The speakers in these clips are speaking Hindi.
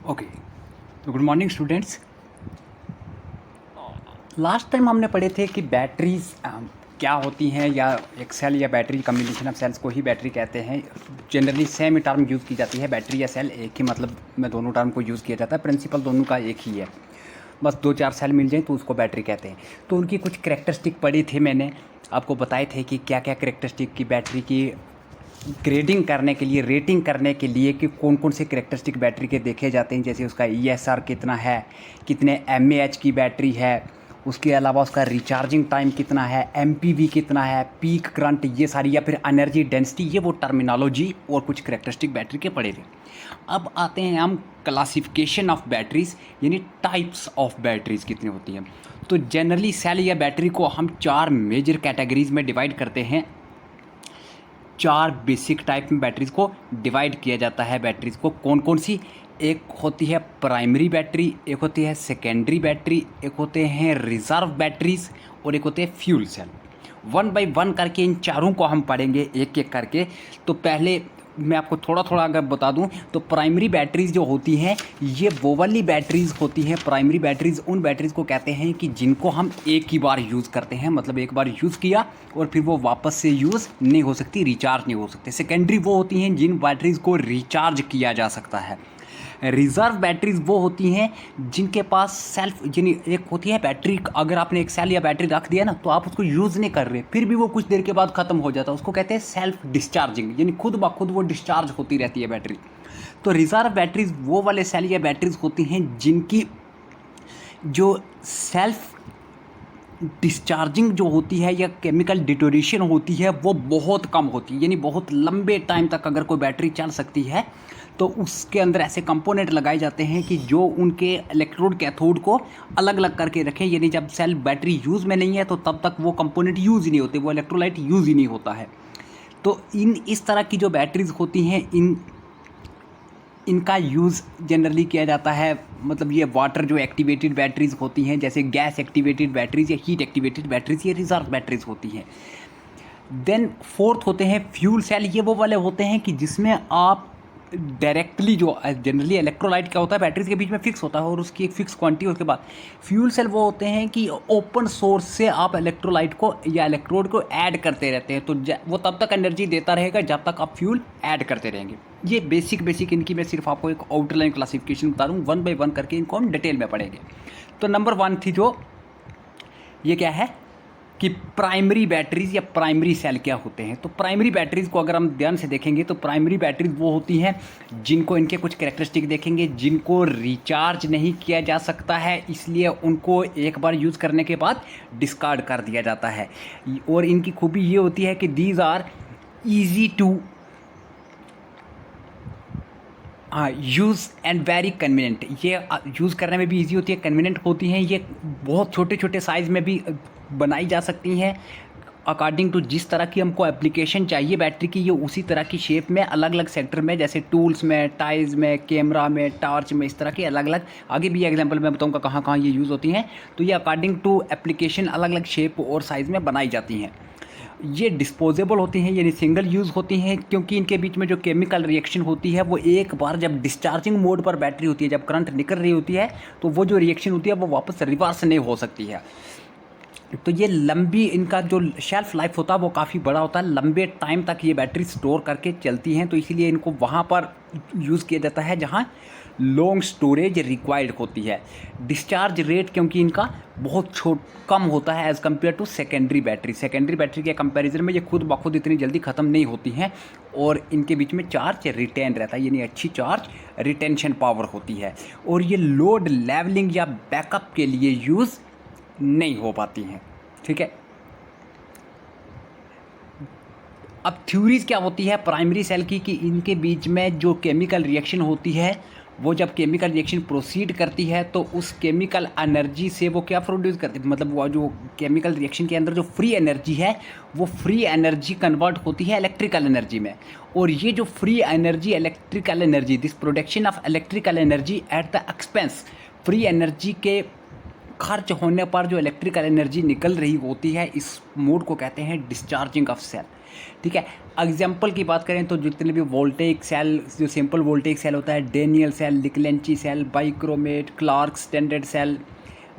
ओके, तो good morning students. Last time हमने पढ़े थे कि बैटरीज क्या होती हैं, या एक सेल या बैटरी कम्बिनेशन ऑफ सेल्स को ही बैटरी कहते हैं। जनरली सेम टर्म यूज़ की जाती है, बैटरी या सेल एक ही मतलब में दोनों टर्म को यूज़ किया जाता है। प्रिंसिपल दोनों का एक ही है, बस दो चार सेल मिल जाए तो उसको बैटरी कहते हैं। तो उनकी कुछ करेक्टरिस्टिक पढ़ी थी, मैंने आपको बताए थे कि क्या क्या करेक्टरिस्टिक की बैटरी की ग्रेडिंग करने के लिए, रेटिंग करने के लिए कि कौन कौन से करेक्टरिस्टिक बैटरी के देखे जाते हैं। जैसे उसका ESR कितना है, कितने mAh की बैटरी है, उसके अलावा उसका रिचार्जिंग टाइम कितना है, MPV कितना है, पीक करंट, ये सारी, या फिर एनर्जी डेंसिटी, ये वो टर्मिनोलॉजी और कुछ करेक्टरिस्टिक बैटरी के पड़े थे। अब आते हैं हम क्लासिफिकेशन ऑफ बैटरीज, यानी टाइप्स ऑफ बैटरीज कितनी होती हैं। तो जनरली सेल या बैटरी को हम चार मेजर कैटेगरीज में डिवाइड करते हैं। चार बेसिक टाइप में बैटरीज को डिवाइड किया जाता है। बैटरीज को कौन कौन सी? एक होती है प्राइमरी बैटरी, एक होती है सेकेंडरी बैटरी, एक होते हैं रिजर्व बैटरीज, और एक होते हैं fuel cell. One by one करके इन चारों को हम पढ़ेंगे एक एक करके। तो पहले मैं आपको थोड़ा थोड़ा अगर बता दूं तो प्राइमरी बैटरीज जो होती हैं ये वो वाली बैटरीज होती हैं। प्राइमरी बैटरीज उन बैटरीज को कहते हैं कि जिनको हम एक ही बार यूज़ करते हैं, मतलब एक बार यूज़ किया और फिर वो वापस से यूज़ नहीं हो सकती, रिचार्ज नहीं हो सकते। सेकेंडरी वो होती हैं जिन बैटरीज को रिचार्ज किया जा सकता है। रिज़र्व बैटरीज वो होती हैं जिनके पास सेल्फ, यानी एक होती है बैटरी, अगर आपने एक सेल या बैटरी रख दिया ना तो आप उसको यूज़ नहीं कर रहे, फिर भी वो कुछ देर के बाद ख़त्म हो जाता है, उसको कहते हैं सेल्फ डिस्चार्जिंग, यानी खुद ब खुद वो डिस्चार्ज होती रहती है बैटरी। तो रिज़र्व बैटरीज वो वाले सेल या बैटरीज होती हैं जिनकी जो सेल्फ डिस्चार्जिंग जो होती है या केमिकल डिटोरेशन होती है वो बहुत कम होती है, यानी बहुत लंबे टाइम तक अगर कोई बैटरी चल सकती है तो उसके अंदर ऐसे कंपोनेंट लगाए जाते हैं कि जो उनके इलेक्ट्रोड कैथोड को अलग अलग करके रखें। यानी जब सेल बैटरी यूज़ में नहीं है तो तब तक वो कंपोनेंट यूज़ ही नहीं होते, वो इलेक्ट्रोलाइट यूज़ ही नहीं होता है। तो इस तरह की जो बैटरीज होती हैं इनका यूज़ जनरली किया जाता है, मतलब ये वाटर जो एक्टिवेटेड बैटरीज होती हैं, जैसे गैस एक्टिवेटेड बैटरीज या हीट एक्टिवेटेड बैटरीज, ये रिजर्व बैटरीज होती हैं। देन फोर्थ होते हैं फ्यूल सेल। ये वो वाले होते हैं कि जिसमें आप डायरेक्टली, जो जनरली इलेक्ट्रोलाइट क्या होता है बैटरीज के बीच में फिक्स होता है और उसकी एक फिक्स क्वांटिटी, उसके बाद फ्यूल सेल वो होते हैं कि ओपन सोर्स से आप इलेक्ट्रोलाइट को या इलेक्ट्रोड को ऐड करते रहते हैं, तो वो तब तक एनर्जी देता रहेगा जब तक आप फ्यूल ऐड करते रहेंगे। ये बेसिक इनकी मैं सिर्फ आपको एक आउटलाइन क्लासिफिकेशन बता दूँ, वन बाई वन करके इनको हम डिटेल में पढ़ेंगे। तो नंबर वन थी जो, ये क्या है कि प्राइमरी बैटरीज या प्राइमरी सेल क्या होते हैं। तो प्राइमरी बैटरीज को अगर हम ध्यान से देखेंगे तो प्राइमरी बैटरीज वो होती हैं जिनको, इनके कुछ कैरेक्टरिस्टिक देखेंगे, जिनको रिचार्ज नहीं किया जा सकता है, इसलिए उनको एक बार यूज़ करने के बाद डिस्कार्ड कर दिया जाता है। और इनकी खूबी ये होती है कि these are easy to use and very convenient. ये यूज़ करने में भी इजी होती है, कन्वीनियंट होती हैं। ये बहुत छोटे छोटे साइज़ में भी बनाई जा सकती हैं अकॉर्डिंग टू जिस तरह की हमको एप्लीकेशन चाहिए बैटरी की, ये उसी तरह की शेप में अलग अलग सेक्टर में, जैसे टूल्स में, टाइल्स में, कैमरा में, टॉर्च में, इस तरह की अलग अलग, आगे भी एग्जांपल मैं बताऊंगा कहाँ कहाँ ये यूज़ होती हैं। तो ये अकॉर्डिंग टू एप्लीकेशन अलग अलग शेप और साइज़ में बनाई जाती हैं। ये डिस्पोजेबल होती हैं, यानी सिंगल यूज़ होती हैं, क्योंकि इनके बीच में जो केमिकल रिएक्शन होती है वो एक बार जब डिस्चार्जिंग मोड पर बैटरी होती है, जब करंट निकल रही होती है, तो वो जो रिएक्शन होती है वो वापस रिवर्स नहीं हो सकती है। तो ये लंबी, इनका जो शेल्फ लाइफ होता है वो काफ़ी बड़ा होता है, लंबे टाइम तक ये बैटरी स्टोर करके चलती हैं। तो इसीलिए इनको वहाँ पर यूज़ किया जाता है जहाँ लॉन्ग स्टोरेज रिक्वायर्ड होती है। डिस्चार्ज रेट क्योंकि इनका बहुत कम होता है as compare to secondary battery. Secondary battery के कंपैरिजन में ये खुद ब खुद इतनी जल्दी ख़त्म नहीं होती हैं और इनके बीच में चार्ज रिटेन रहता है, यानी अच्छी चार्ज रिटेंशन पावर होती है। और ये लोड लेवलिंग या बैकअप के लिए यूज़ नहीं हो पाती हैं। ठीक है, अब थ्योरीज क्या होती है प्राइमरी सेल की, कि इनके बीच में जो केमिकल रिएक्शन होती है वो जब केमिकल रिएक्शन प्रोसीड करती है तो उस केमिकल एनर्जी से वो क्या प्रोड्यूस करती है, मतलब वो जो केमिकल रिएक्शन के अंदर जो फ्री एनर्जी है वो फ्री एनर्जी कन्वर्ट होती है इलेक्ट्रिकल एनर्जी में। और ये जो free energy, electrical energy, this production of electrical energy at the expense, free energy के खर्च होने पर जो इलेक्ट्रिकल एनर्जी निकल रही होती है, इस मोड को कहते हैं डिस्चार्जिंग ऑफ सेल। ठीक है, एग्जाम्पल की बात करें तो जितने भी वोल्टेक सेल, जो सिंपल वोल्टेक सेल होता है, Daniell cell, Leclanche cell, bichromate, Clark standard cell,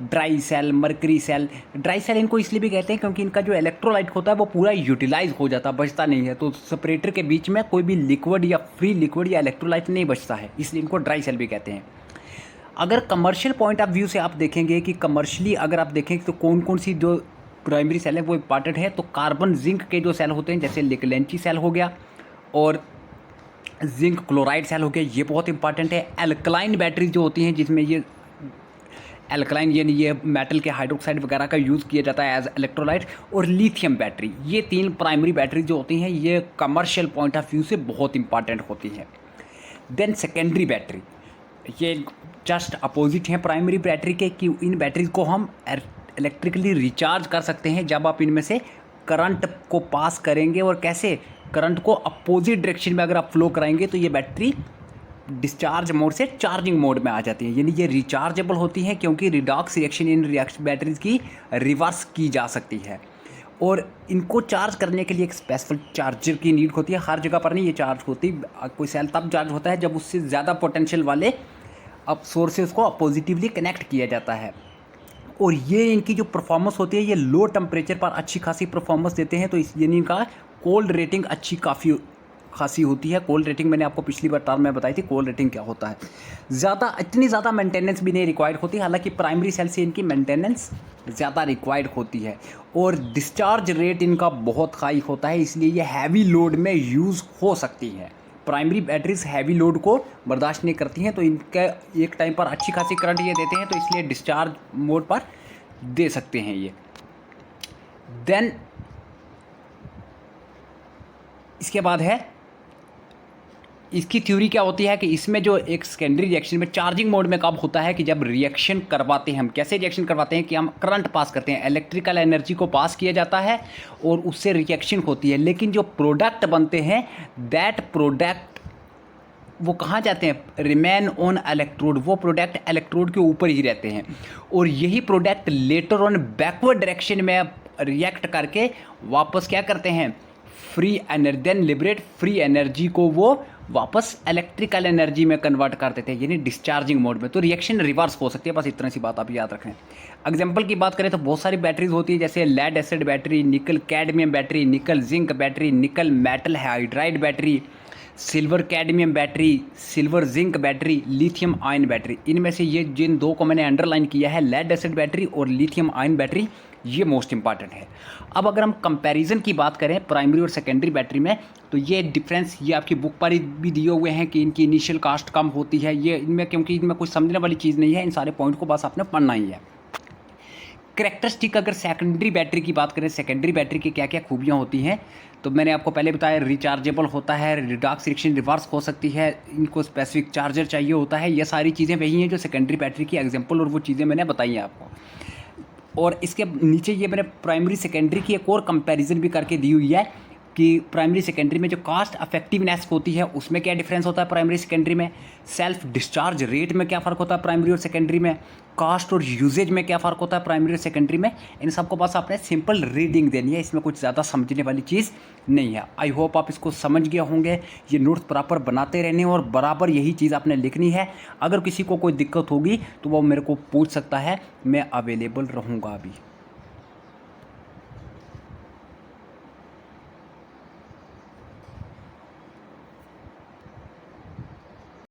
dry cell, mercury cell. Dry cell इनको इसलिए भी कहते हैं क्योंकि इनका जो इलेक्ट्रोलाइट होता है वो पूरा यूटिलाइज हो जाता है, बचता नहीं है, तो सेपरेटर के बीच में कोई भी लिक्विड या फ्री लिक्विड या इलेक्ट्रोलाइट नहीं बचता है, इसलिए इनको ड्राई सेल भी कहते हैं। अगर कमर्शियल पॉइंट ऑफ व्यू से आप देखेंगे कि कमर्शियली अगर आप देखें तो कौन कौन सी जो प्राइमरी सेल है वो इंपॉर्टेंट है, तो कार्बन जिंक के जो सेल होते हैं जैसे लिकलेंची सेल हो गया और जिंक क्लोराइड सेल हो गया, ये बहुत इंपॉर्टेंट है। एल्कलाइन बैटरी जो होती हैं जिसमें ये एल्कलाइन यानी ये मेटल के हाइड्रोक्साइड वगैरह का यूज़ किया जाता है एज इलेक्ट्रोलाइट, और लिथियम बैटरी, ये 3 प्राइमरी बैटरी जो होती हैं ये कमर्शियल पॉइंट ऑफ व्यू से बहुत इंपॉर्टेंट होती हैं। देन सेकेंडरी बैटरी, ये जस्ट अपोजिट हैं प्राइमरी बैटरी के, कि इन बैटरीज को हम इलेक्ट्रिकली रिचार्ज कर सकते हैं जब आप इनमें से करंट को पास करेंगे, और कैसे करंट को अपोजिट डायरेक्शन में अगर आप फ्लो कराएंगे तो ये बैटरी डिस्चार्ज मोड से चार्जिंग मोड में आ जाती है, यानी ये रिचार्जेबल होती हैं क्योंकि रिडॉक्स रिएक्शन इन बैटरीज की रिवर्स की जा सकती है। और इनको चार्ज करने के लिए एक स्पेसिफिक चार्जर की नीड होती है, हर जगह पर नहीं ये चार्ज होती, कोई सेल तब चार्ज होता है जब उससे ज़्यादा पोटेंशियल वाले अब सोर्सेज को पॉजिटिवली कनेक्ट किया जाता है। और ये इनकी जो परफॉर्मेंस होती है ये लो टेम्परेचर पर अच्छी खासी परफॉर्मेंस देते हैं, तो इस यानी इनका कोल्ड रेटिंग अच्छी काफ़ी खासी होती है। कोल्ड रेटिंग मैंने आपको पिछली बार टर्म में बताई थी, कोल्ड रेटिंग क्या होता है। इतनी ज़्यादा मेंटेनेंस भी नहीं रिक्वायर्ड होती, हालांकि प्राइमरी सेल से इनकी मेंटेनेंस ज़्यादा रिक्वायर्ड होती है। और डिस्चार्ज रेट इनका बहुत हाई होता है, इसलिए ये हैवी लोड में यूज़ हो सकती है। प्राइमरी बैटरीज हैवी लोड को बर्दाश्त नहीं करती हैं, तो इनके एक टाइम पर अच्छी खासी करंट ये देते हैं, तो इसलिए डिस्चार्ज मोड पर दे सकते हैं ये। देन इसके बाद है इसकी थ्योरी क्या होती है कि इसमें जो एक सेकेंडरी रिएक्शन में चार्जिंग मोड में कब होता है कि जब रिएक्शन करवाते हैं हम, कैसे रिएक्शन करवाते हैं कि हम करंट पास करते हैं, इलेक्ट्रिकल एनर्जी को पास किया जाता है और उससे रिएक्शन होती है, लेकिन जो प्रोडक्ट बनते हैं दैट प्रोडक्ट वो कहाँ जाते हैं, रिमेन ऑन इलेक्ट्रोड, वो प्रोडक्ट इलेक्ट्रोड के ऊपर ही रहते हैं, और यही product later on backward direction में रिएक्ट करके वापस क्या करते हैं, free energy, then liberate free energy को वो वापस इलेक्ट्रिकल एनर्जी में कन्वर्ट कर देते हैं, यानी डिस्चार्जिंग मोड में। तो रिएक्शन रिवर्स हो सकती है, बस इतना सी बात आप याद रखें। एग्जांपल की बात करें तो बहुत सारी बैटरीज होती है, जैसे lead acid battery, nickel cadmium battery, nickel zinc battery, nickel metal hydride battery, silver cadmium battery, silver zinc battery, lithium ion battery. इनमें से ये जिन 2 को मैंने अंडरलाइन किया है, लेड एसिड बैटरी और लिथियम आयन बैटरी, ये मोस्ट इंपॉर्टेंट है। अब अगर हम कंपैरिजन की बात करें प्राइमरी और सेकेंडरी बैटरी में, तो ये डिफरेंस ये आपकी बुक पर भी दिए हुए हैं कि इनकी इनिशियल कास्ट कम होती है, ये इनमें क्योंकि इनमें कुछ समझने वाली चीज़ नहीं है, इन सारे पॉइंट को बस आपने पढ़ना ही है। कैरेक्टरिस्टिक अगर सेकेंडरी बैटरी की बात करें, सेकेंडरी बैटरी की क्या क्या खूबियाँ होती हैं, तो मैंने आपको पहले बताया रिचार्जेबल होता है, रिडॉक्स रिएक्शन रिवर्स हो सकती है, इनको स्पेसिफिक चार्जर चाहिए होता है, ये सारी चीज़ें वही हैं जो सेकेंडरी बैटरी की एग्जांपल और वो चीज़ें मैंने बताई हैं आपको। और इसके नीचे ये मैंने प्राइमरी सेकेंडरी की एक और कंपैरिजन भी करके दी हुई है कि प्राइमरी सेकेंडरी में जो कास्ट इफेक्टिवनेस होती है उसमें क्या डिफरेंस होता है प्राइमरी सेकेंडरी में, सेल्फ डिस्चार्ज रेट में क्या फ़र्क होता है प्राइमरी और सेकेंडरी में, कास्ट और यूजेज में क्या फ़र्क होता है प्राइमरी और सेकेंडरी में। इन सबको बस आपने सिंपल रीडिंग देनी है, इसमें कुछ ज़्यादा समझने वाली चीज़ नहीं है। आई होप आप इसको समझ गए होंगे। ये नोट्स प्रॉपर बनाते रहने और बराबर यही चीज़ आपने लिखनी है। अगर किसी को कोई दिक्कत होगी तो वो मेरे को पूछ सकता है, मैं अवेलेबल रहूँगा अभी।